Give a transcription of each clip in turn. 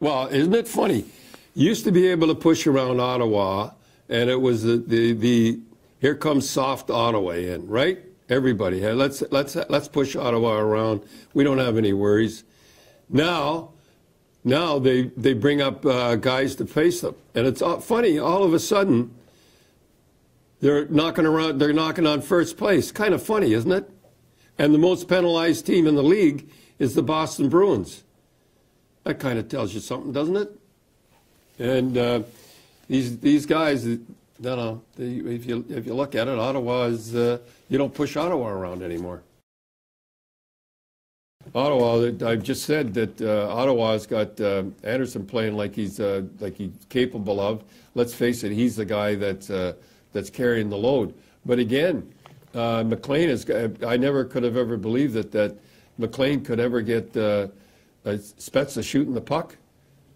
Well, isn't it funny? You used to be able to push around Ottawa, and it was the here comes soft Ottawa in, right? Everybody, hey, let's push Ottawa around. We don't have any worries. Now they bring up guys to face them, and it's funny. All of a sudden, they're knocking around. They're knocking on first place. Kind of funny, isn't it? And the most penalized team in the league is the Boston Bruins. That kind of tells you something, doesn't it? And these guys, if you look at it, Ottawa is you don't push Ottawa around anymore. Ottawa, I've just said that Ottawa's got Anderson playing like he's capable of. Let's face it, he's the guy that's carrying the load. But again, McLean is. I never could have ever believed that McLean could ever get Spezza shooting the puck.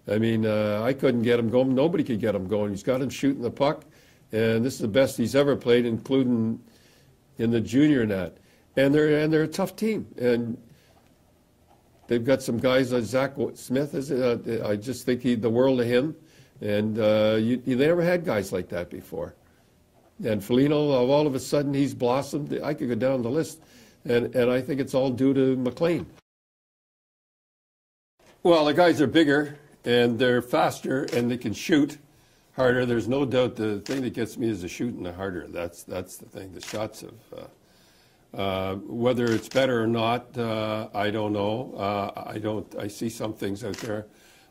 I mean, I couldn't get him going. Nobody could get him going. He's got him shooting the puck, and this is the best he's ever played, including in the junior net. And they're a tough team, and they've got some guys like Zach Smith. I just think the world of him, and they never had guys like that before. And Foligno, all of a sudden, he's blossomed. I could go down the list, and I think it's all due to McLean. Well, the guys are bigger, and they're faster, and they can shoot harder. There's no doubt the thing that gets me is the shooting the harder. That's the thing. The shots of whether it's better or not, I don't know. I see some things out there.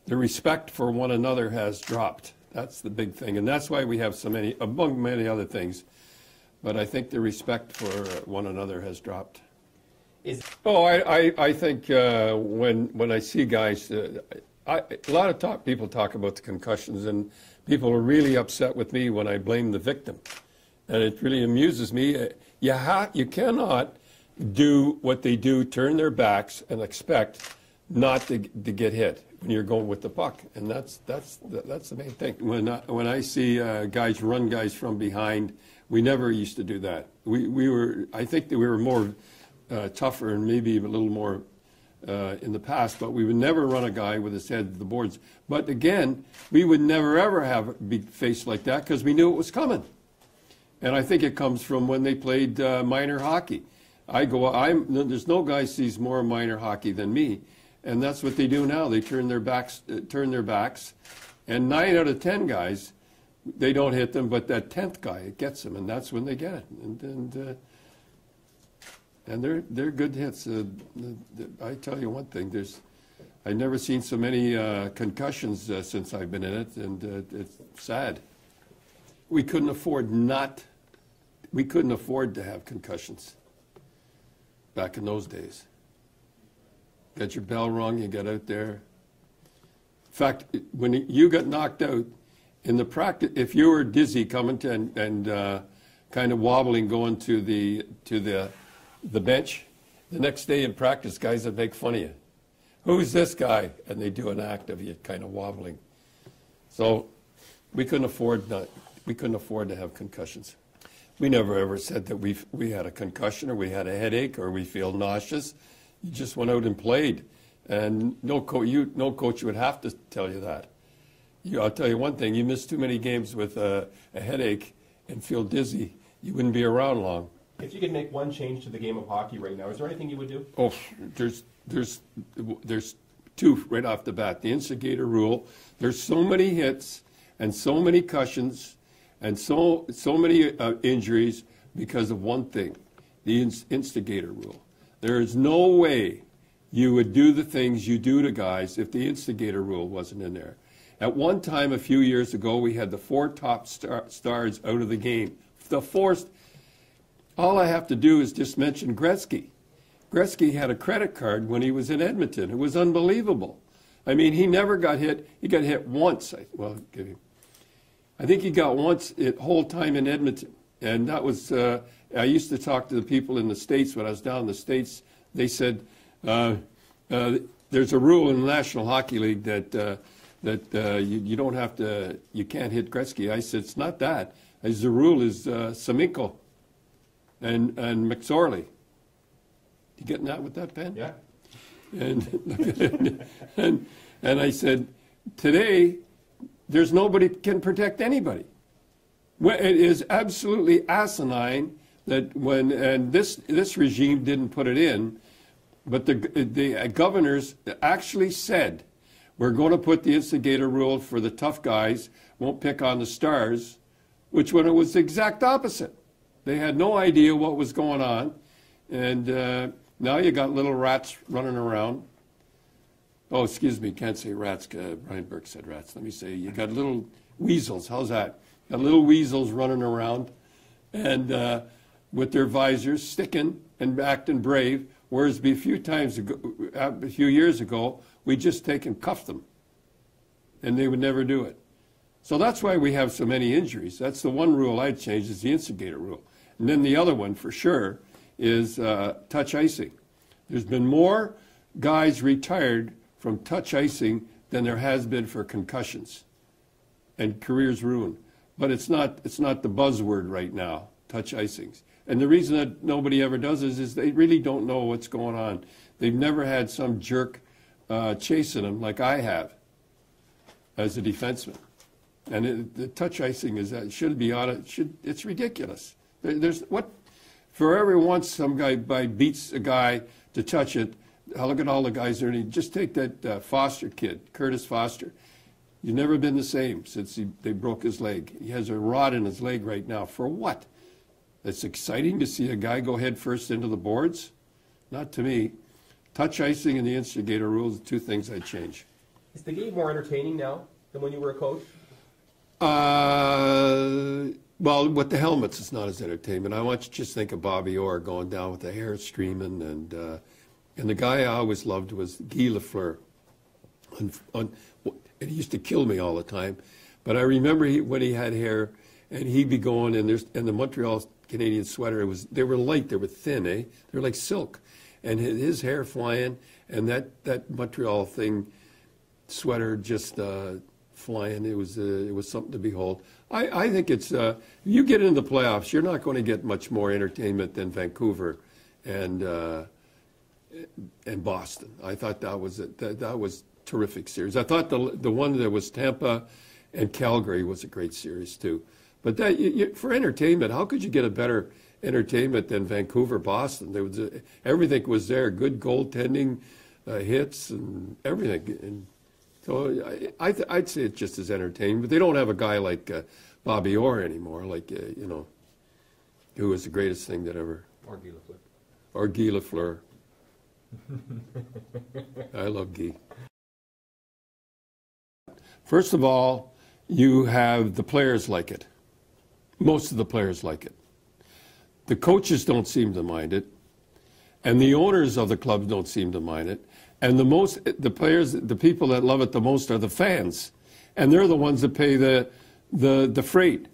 The respect for one another has dropped. That's the big thing, and that's why we have so many, among many other things. But I think the respect for one another has dropped. I think when I see guys, a lot of people talk about the concussions, and people are really upset with me when I blame the victim, and it really amuses me. You cannot do what they do, turn their backs, and expect not to get hit when you're going with the puck, and that's the main thing. When I see guys run guys from behind, we never used to do that. I think that we were more tougher and maybe a little more in the past, but we would never run a guy with his head to the boards. But again, we would never ever be faced like that because we knew it was coming. And I think it comes from when they played minor hockey. There's no guy sees more minor hockey than me, and that's what they do now. They turn their backs, and 9 out of 10 guys, they don't hit them, but that 10th guy, it gets them, and that's when they get it. And they're good hits. I tell you one thing, I've never seen so many concussions since I've been in it, and it's sad. We couldn't afford to have concussions back in those days. Got your bell rung, you got out there. In fact, when you got knocked out in the practice, if you were dizzy coming to and kind of wobbling going to the bench, the next day in practice, guys would make fun of you. Who's this guy? And they do an act of you kind of wobbling. So we couldn't afford to have concussions. We never ever said that we had a concussion or we had a headache or we feel nauseous. You just went out and played, and no coach would have to tell you that. I'll tell you one thing: you miss too many games with a headache and feel dizzy, you wouldn't be around long. If you could make one change to the game of hockey right now, is there anything you would do? Oh, there's two right off the bat. The instigator rule. There's so many hits and so many cushions and so many injuries because of one thing: the instigator rule. There is no way you would do the things you do to guys if the instigator rule wasn't in there. At one time, a few years ago, we had the 4 top stars out of the game. The 4. All I have to do is just mention Gretzky. Gretzky had a credit card when he was in Edmonton. It was unbelievable. I mean, he never got hit. He got hit once. I think he got once the whole time in Edmonton. And that was, I used to talk to the people in the States when I was down in the States. They said, there's a rule in the National Hockey League that you don't have to, you can't hit Gretzky. I said, it's not that. The rule is Semenko and McSorley. You getting that with that pen? Yeah. And I said, today, there's nobody can protect anybody. It is absolutely asinine that and this regime didn't put it in, but the governors actually said, we're going to put the instigator rule for the tough guys, won't pick on the stars, which when it was the exact opposite. They had no idea what was going on, and now you got little rats running around. Oh, excuse me, can't say rats. Brian Burke said rats. Let me say you got little weasels. How's that? Got little weasels running around, and with their visors sticking and acting brave. Whereas a few years ago, we just take and cuff them, and they would never do it. So that's why we have so many injuries. That's the one rule I'd change, is the instigator rule. And then the other one, for sure, is touch icing. There's been more guys retired from touch icing than there has been for concussions and careers ruined. But it's not the buzzword right now, touch icings. And the reason that nobody ever does is they really don't know what's going on. They've never had some jerk chasing them like I have as a defenseman. And the touch icing should be on it. It's ridiculous. For every once some guy beats a guy to touch it, look at all the guys there. Just take that Foster kid, Curtis Foster. He's never been the same since they broke his leg. He has a rod in his leg right now. For what? It's exciting to see a guy go head first into the boards? Not to me. Touch icing and the instigator rules are two things I'd change. Is the game more entertaining now than when you were a coach? Well, with the helmets, it's not as entertainment. I want you to just think of Bobby Orr going down with the hair streaming, and the guy I always loved was Guy Lafleur. And he used to kill me all the time, but I remember when he had hair, and he'd be going, and the Montreal Canadiens sweater, they were light, they were thin, eh? They were like silk, and his hair flying, and that Montreal sweater just flying. It was something to behold. I think it's you get into the playoffs, you're not going to get much more entertainment than Vancouver and Boston. I thought that was terrific series. I thought the one that was Tampa and Calgary was a great series too. But for entertainment, how could you get a better entertainment than Vancouver, Boston? Everything was there, good goaltending, hits, and everything. And so I'd say it's just as entertaining. But they don't have a guy like Bobby Orr anymore, who was the greatest thing that ever. Or Guy Lafleur. Or Guy Lafleur. I love Guy. First of all, you have the players like it. Most of the players like it. The coaches don't seem to mind it, and the owners of the clubs don't seem to mind it. And the people that love it the most are the fans, and they're the ones that pay the freight.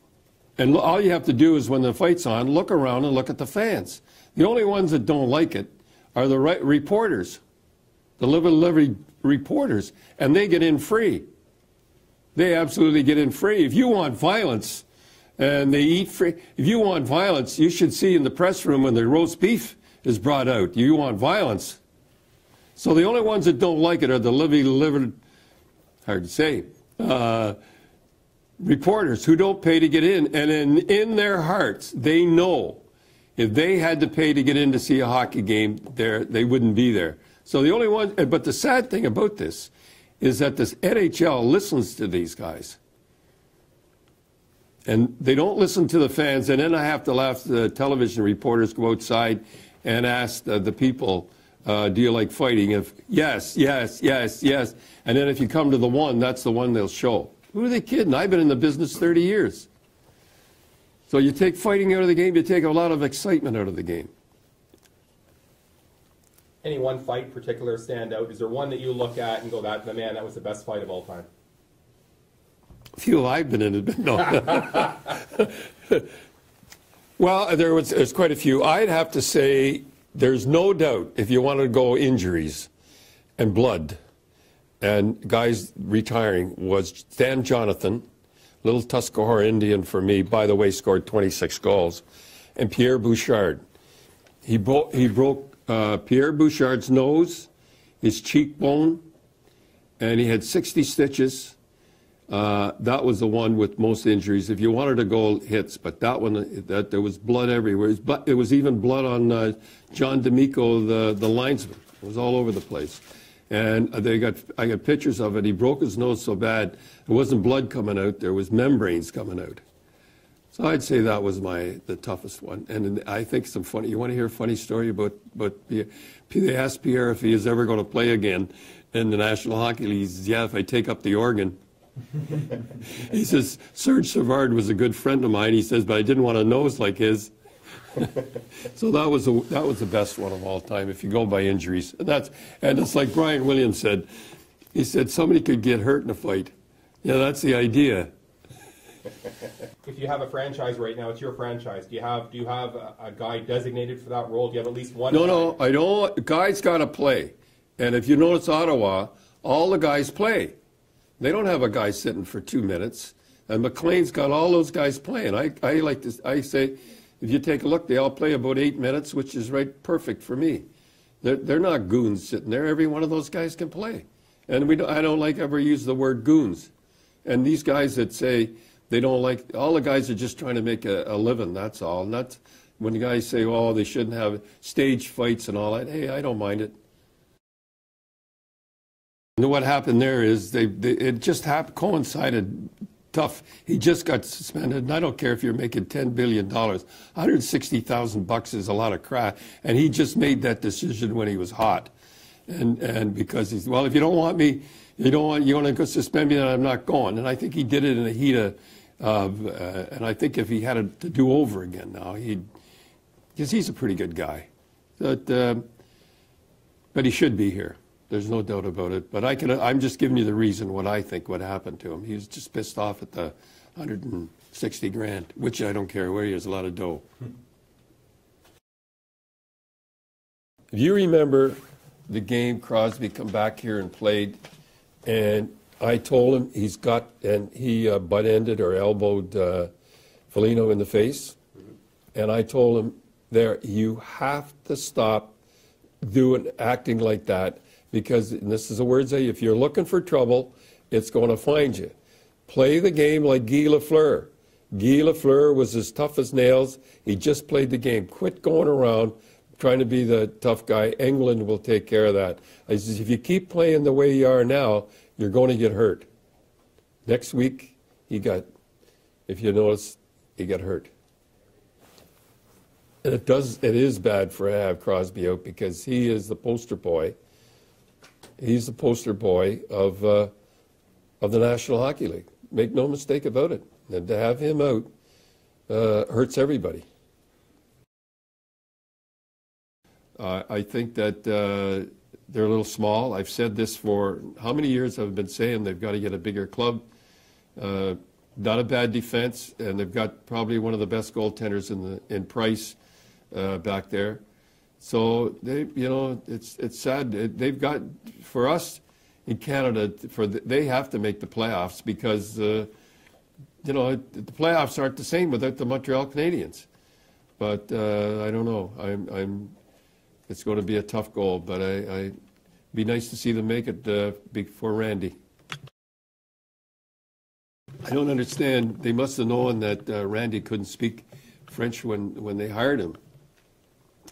And all you have to do is, when the fight's on, look around and look at the fans. The only ones that don't like it are the reporters, the livery reporters, and they get in free. They absolutely get in free. If you want violence, and they eat free. If you want violence, you should see in the press room when the roast beef is brought out. You want violence. So the only ones that don't like it are the livered, hard to say, reporters who don't pay to get in. And in their hearts, they know if they had to pay to get in to see a hockey game, they wouldn't be there. So the only one, but the sad thing about this is that this NHL listens to these guys. And they don't listen to the fans, and then I have to laugh. The television reporters go outside and ask the people, do you like fighting? If yes, yes, yes, yes. And then if you come to the one, that's the one they'll show. Who are they kidding? I've been in the business 30 years. So you take fighting out of the game, you take a lot of excitement out of the game. Any one fight in particular stand out? Is there one that you look at and go, man, that was the best fight of all time? Few I've been in it, but no. Well, there's quite a few. I'd have to say there's no doubt, if you want to go injuries and blood and guys retiring, was Stan Jonathan, little Tuscarora Indian for me, by the way, scored 26 goals, and Pierre Bouchard. He broke Pierre Bouchard's nose, his cheekbone, and he had 60 stitches. That was the one with most injuries. If you wanted to go hits, but that one, there was blood everywhere. It was even blood on John D'Amico, the linesman. It was all over the place. And I got pictures of it. He broke his nose so bad, it wasn't blood coming out, there was membranes coming out. So I'd say that was the toughest one. And I think some funny, you want to hear a funny story about they asked Pierre if he is ever going to play again in the National Hockey League. He says, yeah, if I take up the organ. He says, Serge Savard was a good friend of mine. He says, but I didn't want a nose like his. So that was the best one of all time if you go by injuries. And it's like Brian Williams said. He said somebody could get hurt in a fight. Yeah, that's the idea. If you have a franchise right now, it's your franchise. Do you have a guy designated for that role? Do you have at least one? No, I don't. Guys got to play. And if you notice Ottawa, all the guys play. They don't have a guy sitting for 2 minutes. And McLean's got all those guys playing. I like this. I say, if you take a look, they all play about 8 minutes, which is right perfect for me. They're not goons sitting there. Every one of those guys can play. And I don't like ever use the word goons. And these guys that say they don't like, all the guys are just trying to make a living, that's all. And that's when the guys say, oh, they shouldn't have stage fights and all that. Hey, I don't mind it. And what happened there is it just coincided tough. He just got suspended, and I don't care if you're making $10 billion. $160,000 is a lot of crap, and he just made that decision when he was hot. And because he's, well, if you don't want me, you want to go suspend me, then I'm not going. And I think he did it in the heat and I think if he had it to do over again now, because he's a pretty good guy. But he should be here. There's no doubt about it. But I'm just giving you the reason what I think what happened to him. He was just pissed off at the 160 grand, which I don't care where he is, a lot of dough. If you remember the game Crosby come back here and played, and I told him he butt-ended or elbowed Foligno in the face, and I told him you have to stop acting like that. Because, and this is the words if you're looking for trouble, it's going to find you. Play the game like Guy Lafleur. Guy Lafleur was as tough as nails. He just played the game. Quit going around trying to be the tough guy. England will take care of that. I says, if you keep playing the way you are now, you're going to get hurt. Next week, if you notice, he got hurt. And it is bad to have Crosby out because he is the poster boy. He's the poster boy of the National Hockey League. Make no mistake about it. And to have him out hurts everybody. I think that they're a little small. I've said this for how many years I've been saying they've got to get a bigger club. Not a bad defense, and they've got probably one of the best goaltenders in Price back there. So it's sad. They've got, for us in Canada, they have to make the playoffs because the playoffs aren't the same without the Montreal Canadiens. But I don't know. It's going to be a tough goal. But it'd be nice to see them make it before Randy. I don't understand. They must have known that Randy couldn't speak French when they hired him.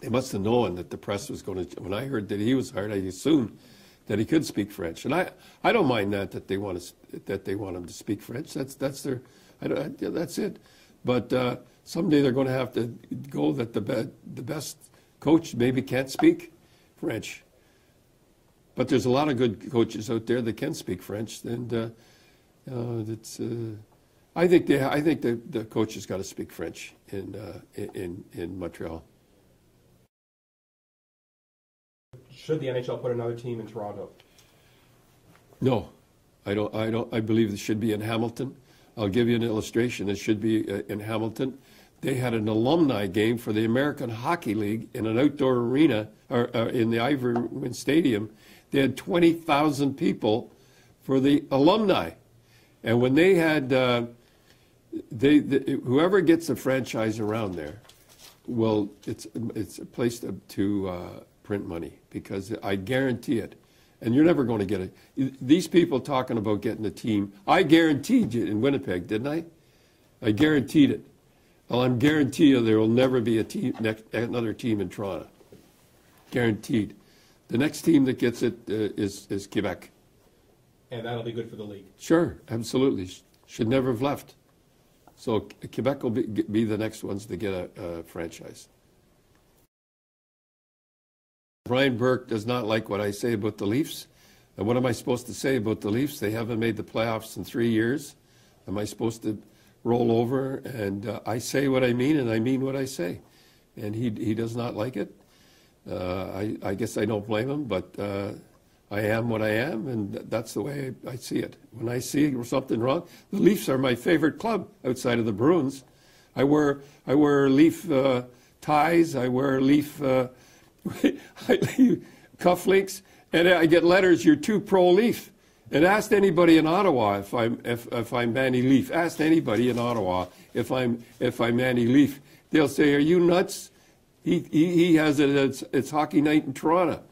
They must have known that the press was going to. When I heard that he was hired, I assumed that he could speak French, and I don't mind that they want him to speak French. That's it. But someday they're going to have to go that the best coach maybe can't speak French. But there's a lot of good coaches out there that can speak French, and I think the coach has got to speak French in Montreal. Should the NHL put another team in Toronto? No, I don't. I believe it should be in Hamilton. I'll give you an illustration. It should be in Hamilton. They had an alumni game for the American Hockey League in an outdoor arena, or in the Ivory Wind Stadium. They had 20,000 people for the alumni, and when they had whoever gets a franchise around there, well, it's a place to print money, because I guarantee it. And you're never going to get it. These people talking about getting a team, I guaranteed you in Winnipeg, didn't I? I guaranteed it. Well, I'm guaranteed you there will never be a team, another team in Toronto. Guaranteed. The next team that gets it is Quebec. And that'll be good for the league. Sure, absolutely. Should never have left. So Quebec will be the next ones to get a franchise. Brian Burke does not like what I say about the Leafs. And what am I supposed to say about the Leafs? They haven't made the playoffs in 3 years. Am I supposed to roll over? And I say what I mean, and I mean what I say. And he does not like it. I guess I don't blame him, but I am what I am, and that's the way I see it. When I see something wrong, the Leafs are my favorite club outside of the Bruins. I wear Leaf ties. I wear Leaf cufflinks, and I get letters. You're too pro-Leaf. And ask anybody in Ottawa if I'm Manny Leaf. Ask anybody in Ottawa if I'm Manny Leaf. They'll say, "Are you nuts?" He has it. It's hockey night in Toronto.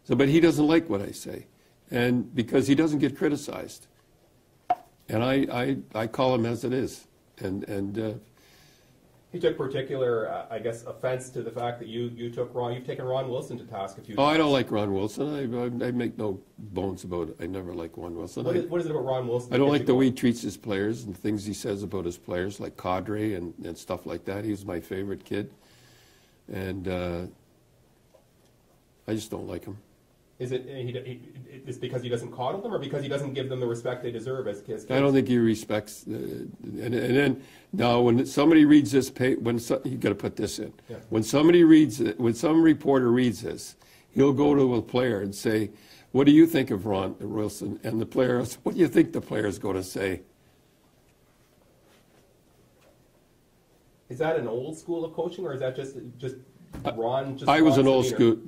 So, but he doesn't like what I say, and because he doesn't get criticized, and I call him as it is, and he took particular, I guess, offense to the fact that you've taken Ron Wilson to task a few Oh, times. I don't like Ron Wilson. I make no bones about it. I never like Ron Wilson. What is it about Ron Wilson? I don't like the way he treats his players and things he says about his players, like Cadre and stuff like that. He's my favorite kid, and I just don't like him. Is it it's because he doesn't coddle them, or because he doesn't give them the respect they deserve as kids? I don't think he respects. And then now, when somebody reads this, you got to put this in. Yeah. When somebody reads it, when some reporter reads this, he'll go to a player and say, "What do you think of Ron Wilson?" And the player, "What do you think the player is going to say?" Is that an old school of coaching, or is that just Ron? I was an old school.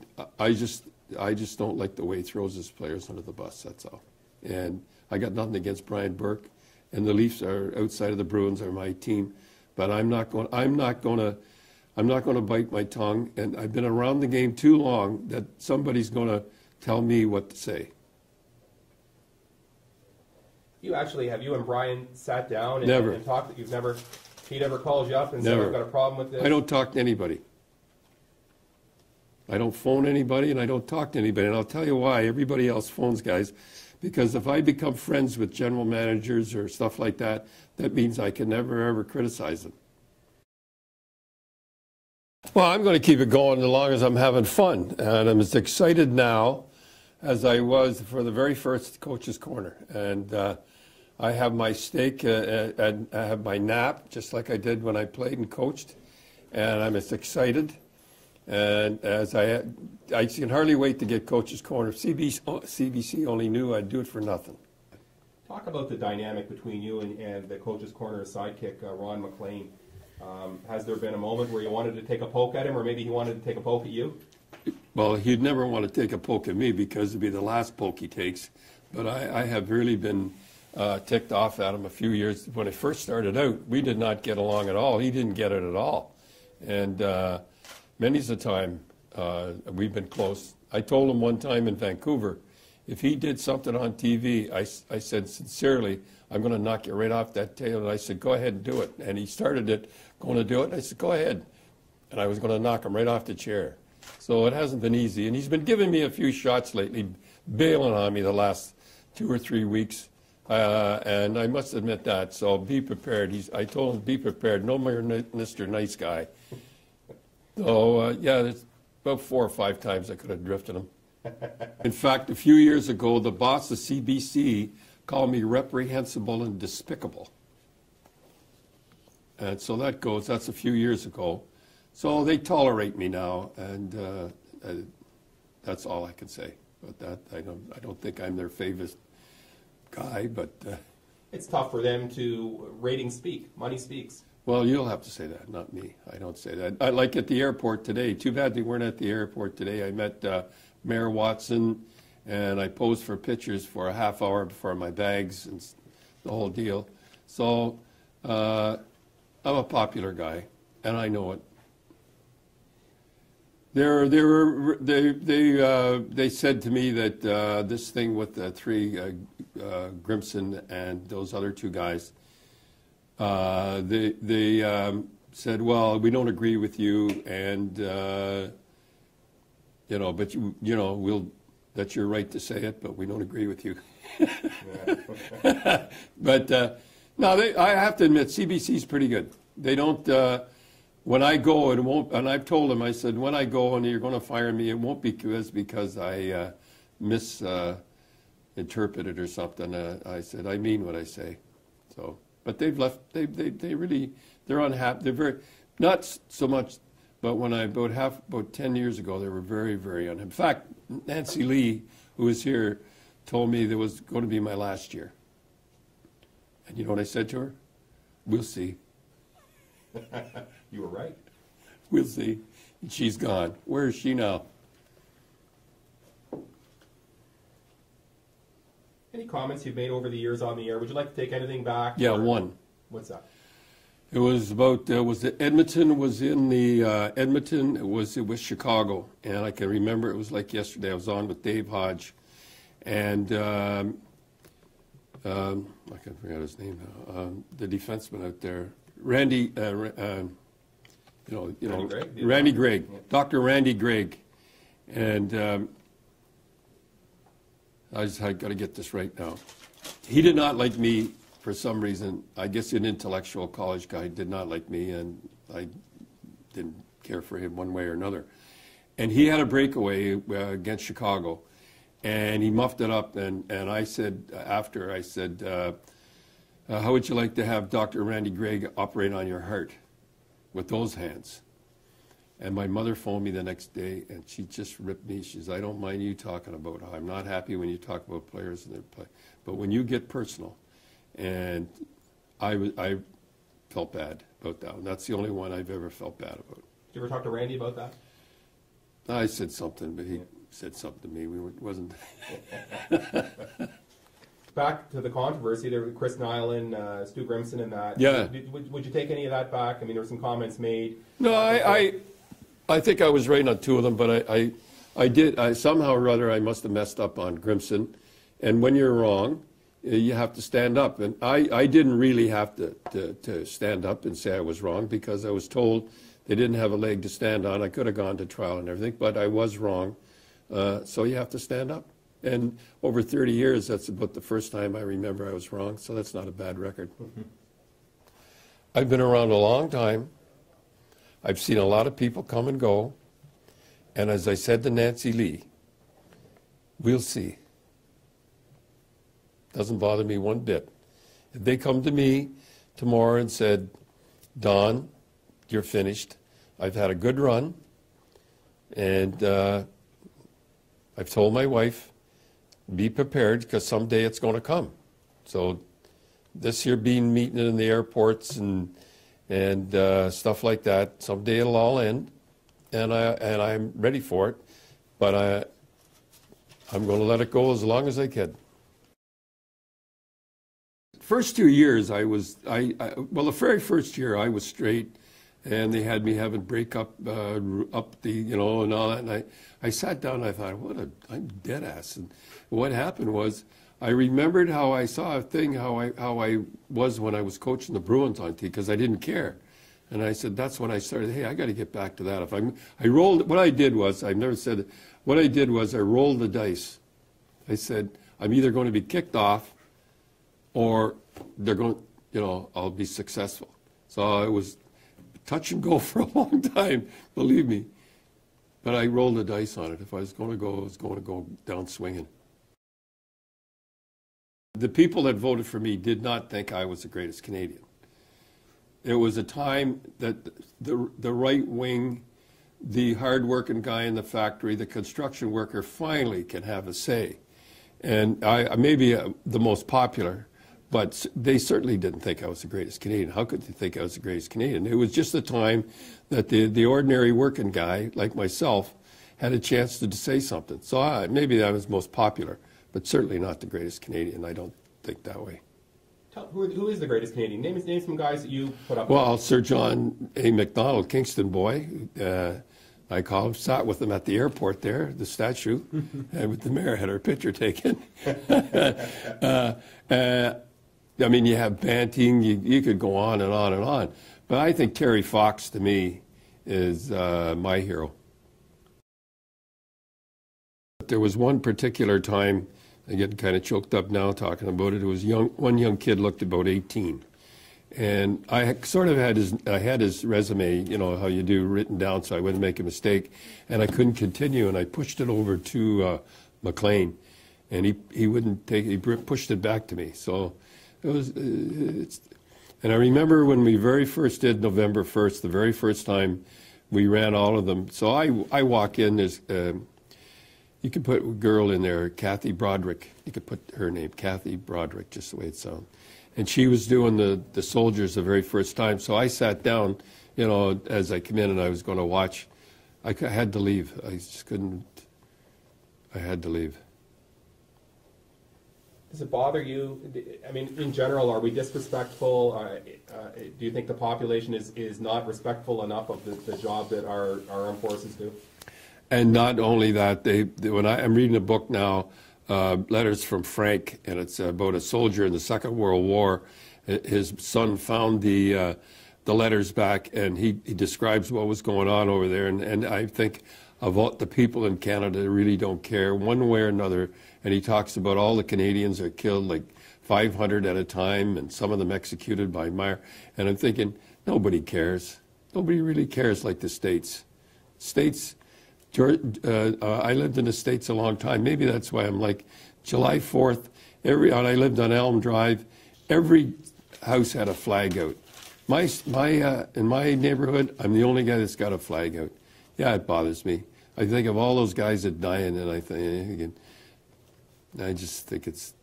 I just don't like the way he throws his players under the bus. That's all. And I got nothing against Brian Burke, and the Leafs are outside of the Bruins are my team, but I'm not going to bite my tongue. And I've been around the game too long that somebody's going to tell me what to say. Have you and Brian sat down and talked? That he never calls you up and said, "I've got a problem with this"? I don't talk to anybody. I don't phone anybody, and I don't talk to anybody. And I'll tell you why. Everybody else phones guys. Because if I become friends with general managers or stuff like that, that means I can never, ever criticize them. Well, I'm going to keep it going as long as I'm having fun. And I'm as excited now as I was for the very first Coach's Corner. And I have my steak and I have my nap, just like I did when I played and coached. And I'm as excited. And as I can hardly wait to get Coach's Corner. If CBC only knew, I'd do it for nothing. Talk about the dynamic between you and the Coach's Corner sidekick, Ron McLean. Has there been a moment where you wanted to take a poke at him, or maybe he wanted to take a poke at you? Well, he'd never want to take a poke at me because it'd be the last poke he takes. But I have really been ticked off at him a few years. When I first started out, we did not get along at all. He didn't get it at all. And many's the time we've been close. I told him one time in Vancouver, if he did something on TV, I said sincerely, "I'm going to knock you right off that table." And I said, "Go ahead and do it." And he started it, going to do it. And I said, "Go ahead." And I was going to knock him right off the chair. So it hasn't been easy. And he's been giving me a few shots lately, bailing on me the last 2 or 3 weeks. And I must admit that. So be prepared. I told him, be prepared. No more Mr. Nice Guy. So, yeah, there's about 4 or 5 times I could have drifted him. In fact, a few years ago, the boss of CBC called me reprehensible and despicable. And so that's a few years ago. So they tolerate me now, and that's all I can say about that. I don't think I'm their favorite guy, but... It's tough for them to ratings speak, money speaks. Well, you'll have to say that, not me. I don't say that. I like at the airport today. Too bad they weren't at the airport today. I met Mayor Watson, and I posed for pictures for a half hour before my bags and the whole deal. So I'm a popular guy, and I know it. They said to me that this thing with the three Grimson and those other two guys, they said, well, we don't agree with you, and but that's your right to say it, but we don't agree with you. But no, I have to admit, CBC's pretty good. They don't. When I go, it won't. And I've told them, I said, when I go and you're going to fire me, it won't be because I misinterpreted or something. I said, I mean what I say. So, but they've left. They really, they're unhappy. They're very, not so much. But when about 10 years ago, they were very, very unhappy. In fact, Nancy Lee, who was here, told me that was going to be my last year. And you know what I said to her? We'll see. You were right. We'll see. And she's gone. Where is she now? Any comments you've made over the years on the air? Would you like to take anything back? Yeah, one. What's that? It was about, Edmonton was in the, Edmonton, it was Chicago. And I can remember, it was like yesterday, I was on with Dave Hodge. And I can't forget his name now, the defenseman out there, Randy Gregg, yeah. Dr. Randy Gregg. And I got to get this right now. He did not like me for some reason. I guess an intellectual college guy did not like me, and I didn't care for him one way or another. And he had a breakaway against Chicago, and he muffed it up. And I said, how would you like to have Dr. Randy Gregg operate on your heart with those hands? And my mother phoned me the next day, and she just ripped me. She says, I don't mind you talking about how I'm not happy when you talk about players and their play. But when you get personal, and I felt bad about that one. That's the only one I've ever felt bad about. Did you ever talk to Randy about that? I said something, but he said something to me. It wasn't. Back to the controversy, there was Chris Nyland, Stu Grimson, and that. Yeah. Would you take any of that back? I mean, there were some comments made. No, I think I was right on two of them, but I somehow or other I must have messed up on Grimson. And when you're wrong, you have to stand up. And I didn't really have to stand up and say I was wrong, because I was told they didn't have a leg to stand on. I could have gone to trial and everything, but I was wrong. So you have to stand up. And over 30 years, that's about the first time I remember I was wrong, so that's not a bad record. Mm-hmm. I've been around a long time. I've seen a lot of people come and go. And as I said to Nancy Lee, we'll see. Doesn't bother me one bit. If they come to me tomorrow and said, Don, you're finished. I've had a good run. And I've told my wife, be prepared, because someday it's going to come. So this year being meeting in the airports and stuff like that, someday it'll all end, and I'm ready for it. But I'm going to let it go as long as I can. First 2 years, well, the very first year I was straight, and they had me having breakup up the, and all that. And I sat down and I thought, I'm dead ass. And what happened was, I remembered how I saw a thing, how I was when I was coaching the Bruins on TV, because I didn't care. And I said, that's when I started, hey, I got to get back to that. What I did was, I've never said it, what I did was I rolled the dice. I said, I'm either going to be kicked off, or they're going, I'll be successful. So it was touch and go for a long time, believe me. But I rolled the dice on it. If I was going to go, I was going to go down swinging. The people that voted for me did not think I was the greatest Canadian. It was a time that the right wing, the hard-working guy in the factory, the construction worker finally can have a say. And I may be the most popular, but they certainly didn't think I was the greatest Canadian. How could they think I was the greatest Canadian? It was just the time that the ordinary working guy, like myself, had a chance to say something. So maybe I was most popular, but certainly not the greatest Canadian. I don't think that way. Who is the greatest Canadian? Name some guys that you put up. Well, Sir John A. Macdonald, Kingston boy. I I sat with them at the airport there, the statue, and with the mayor, had her picture taken. I mean, you have Banting, you could go on and on and on. But I think Terry Fox, to me, is my hero. There was one particular time, I get kind of choked up now talking about it. It was one young kid looked about 18. And I sort of had his resume, you know, how you do, written down so I wouldn't make a mistake. And I couldn't continue, and I pushed it over to McLean. And he wouldn't take it, he pushed it back to me. So it was, and I remember when we very first did November 1st, the very first time we ran all of them. So I walk in, there's, you could put a girl in there, Kathy Broderick. You could put her name, Kathy Broderick, just the way it sounds. And she was doing the soldiers the very first time. So I sat down, you know, as I come in and I was going to watch. I had to leave. I just couldn't. I had to leave. Does it bother you? I mean, in general, are we disrespectful? Do you think the population is not respectful enough of the job that our armed forces do? And not only that, when I'm reading a book now, Letters from Frank, and it's about a soldier in the Second World War. His son found the letters back, and he describes what was going on over there. And I think of all the people in Canada really don't care one way or another. And he talks about all the Canadians are killed, like 500 at a time, and some of them executed by Meyer. And I'm thinking, nobody cares. Nobody really cares like the States. I lived in the States a long time. Maybe that's why I'm like, July 4th, I lived on Elm Drive, every house had a flag out. In my neighborhood, I'm the only guy that's got a flag out. Yeah, it bothers me. I think of all those guys that dying, and I just think it's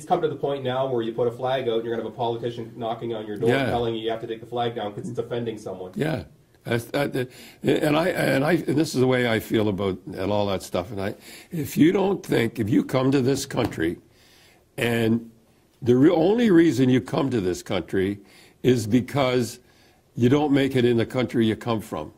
come to the point now where you put a flag out, and you're going to have a politician knocking on your door telling you have to take the flag down because it's offending someone. Yeah. And this is the way I feel about all that stuff. And if you come to this country, and the only reason you come to this country is because you don't make it in the country you come from,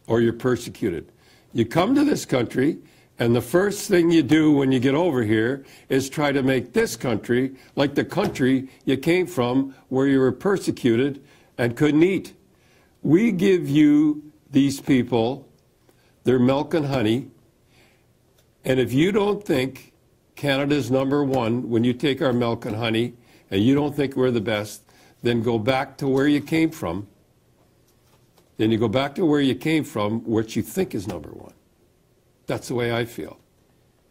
or you're persecuted. You come to this country, and the first thing you do when you get over here is try to make this country like the country you came from, where you were persecuted and couldn't eat. We give you, these people, their milk and honey, and if you don't think Canada's #1 when you take our milk and honey, and you don't think we're the best, then go back to where you came from. Then you go back to where you came from, what you think is #1. That's the way I feel.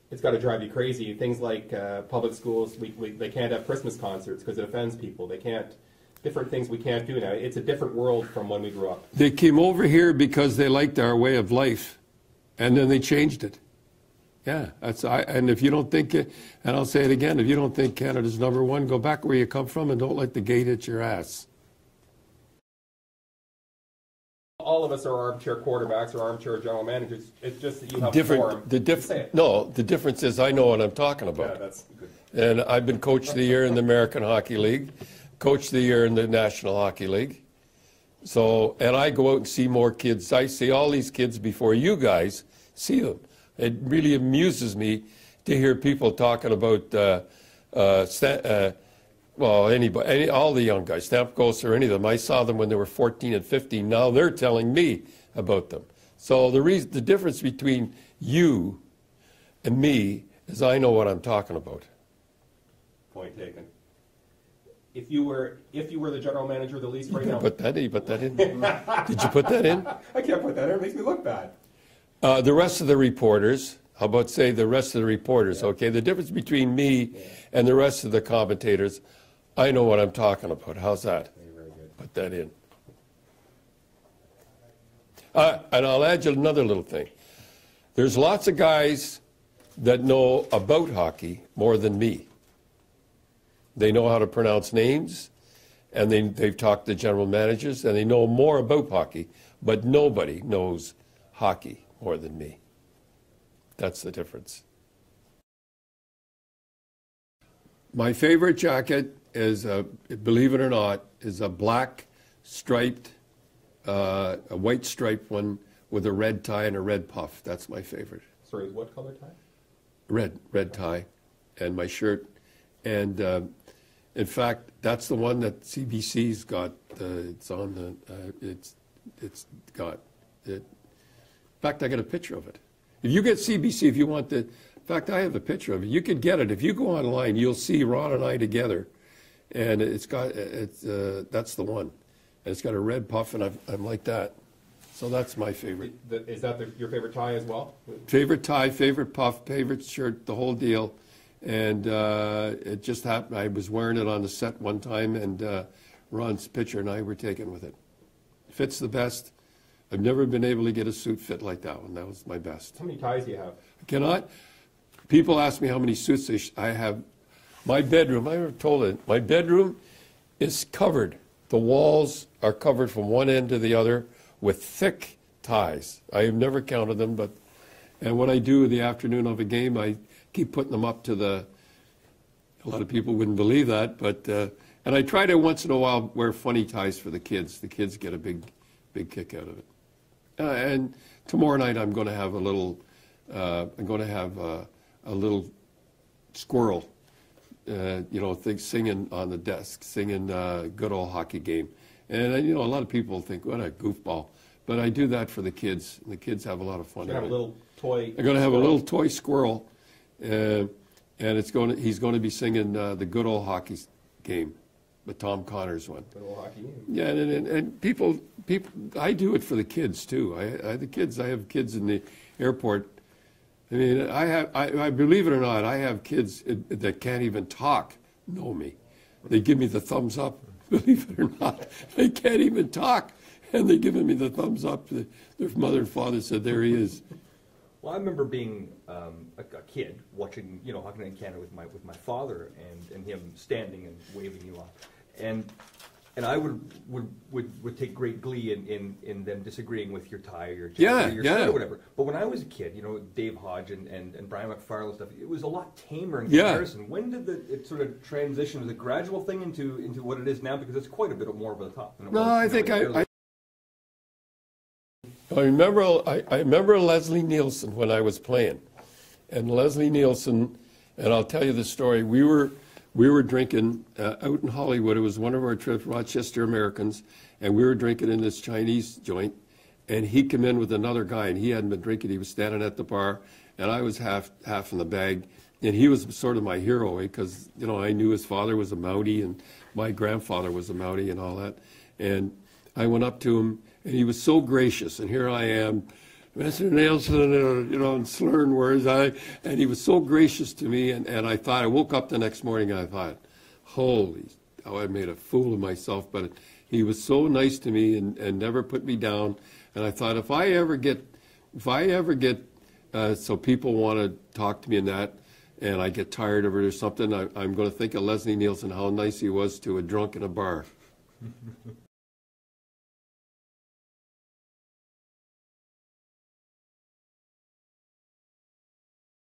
It's got to drive you crazy. Things like public schools, they can't have Christmas concerts because it offends people. They can't. Different things we can't do now. It's a different world from when we grew up. They came over here because they liked our way of life, and then they changed it. Yeah, and if you don't think it, and I'll say it again, if you don't think Canada's #1, go back where you come from and don't let the gate hit your ass. All of us are armchair quarterbacks or armchair general managers. It's just that you have form. The difference is I know what I'm talking about. Yeah, that's good. And I've been Coach of the Year in the American Hockey League. Coach of the Year in the National Hockey League. So, and I go out and see more kids. I see all these kids before you guys see them. It really amuses me to hear people talking about, anybody, all the young guys, Stamkos or any of them. I saw them when they were 14 and 15. Now they're telling me about them. So the difference between you and me is I know what I'm talking about. Point taken. If you were the general manager of the Leafs right now, put that in. Did you put that in? I can't put that in. It makes me look bad. The rest of the reporters. How about say the rest of the reporters? Yeah. Okay. The difference between me and the rest of the commentators, I know what I'm talking about. How's that? Very good. Put that in. And I'll add you another little thing. There's lots of guys that know about hockey more than me. They know how to pronounce names, and they've talked to general managers, and they know more about hockey, but nobody knows hockey more than me. That's the difference. My favorite jacket is, believe it or not, is a black striped, a white striped one with a red tie and a red puff. That's my favorite. Sorry, what color tie? Red tie, and my shirt. And in fact, that's the one that CBC's got. It's on the. It's got it. In fact, I got a picture of it. If you get CBC, if you want the. In fact, I have a picture of it. You could get it if you go online. You'll see Ron and I together, and it's got that's the one. And it's got a red puff, and I'm like that. So that's my favorite. Is that your favorite tie as well? Favorite tie, favorite puff, favorite shirt, the whole deal. And it just happened. I was wearing it on the set one time, and Ron's picture and I were taken with it. Fits the best. I've never been able to get a suit fit like that one. That was my best. How many ties do you have? Cannot. People ask me how many suits I have. My bedroom, I never told it, my bedroom is covered. The walls are covered from one end to the other with thick ties. I have never counted them, and what I do in the afternoon of a game, I keep putting them up to a lot of people wouldn't believe that, but, and I try to once in a while wear funny ties for the kids. The kids get a big kick out of it. And tomorrow night I'm going to have a little squirrel, singing on the desk, singing Good Old Hockey Game. And, a lot of people think, what a goofball. But I do that for the kids, and the kids have a lot of fun. You're going to have a little toy. I'm going to have a little toy squirrel, and he's going to be singing the Good Old Hockey Game, the Tom Connors one. Good Old Hockey Game. Yeah, and people, I do it for the kids, too. I have kids in the airport. I mean, I believe it or not, I have kids that can't even talk know me. They give me the thumbs up. Believe it or not, they can't even talk, and they're giving me the thumbs up. Their mother and father said, "There he is." Well, I remember being a kid watching, Hockey Night in Canada with my father and him standing and waving you on, and I would take great glee in them disagreeing with your tie or your jacket or your shirt or whatever. But when I was a kid, Dave Hodge and Brian McFarland stuff, it was a lot tamer in comparison. When did it sort of transition? Was it a gradual thing into what it is now? Because it's quite a bit more over the top than it was. No, I think I remember Leslie Nielsen when I was playing, and Leslie Nielsen, and I'll tell you the story. We were drinking out in Hollywood. It was one of our trips, Rochester Americans, and we were drinking in this Chinese joint, and he came in with another guy, and he hadn't been drinking. He was standing at the bar, and I was half in the bag, and he was sort of my hero because, I knew his father was a Mountie, and my grandfather was a Mountie and all that, and I went up to him, and he was so gracious, and here I am, Mr. Nielsen, and slurring words. And he was so gracious to me, and I woke up the next morning and I thought, I made a fool of myself. But he was so nice to me and never put me down. And I thought, if I ever get so people want to talk to me in that, and I get tired of it or something, I'm going to think of Leslie Nielsen, how nice he was to a drunk in a bar.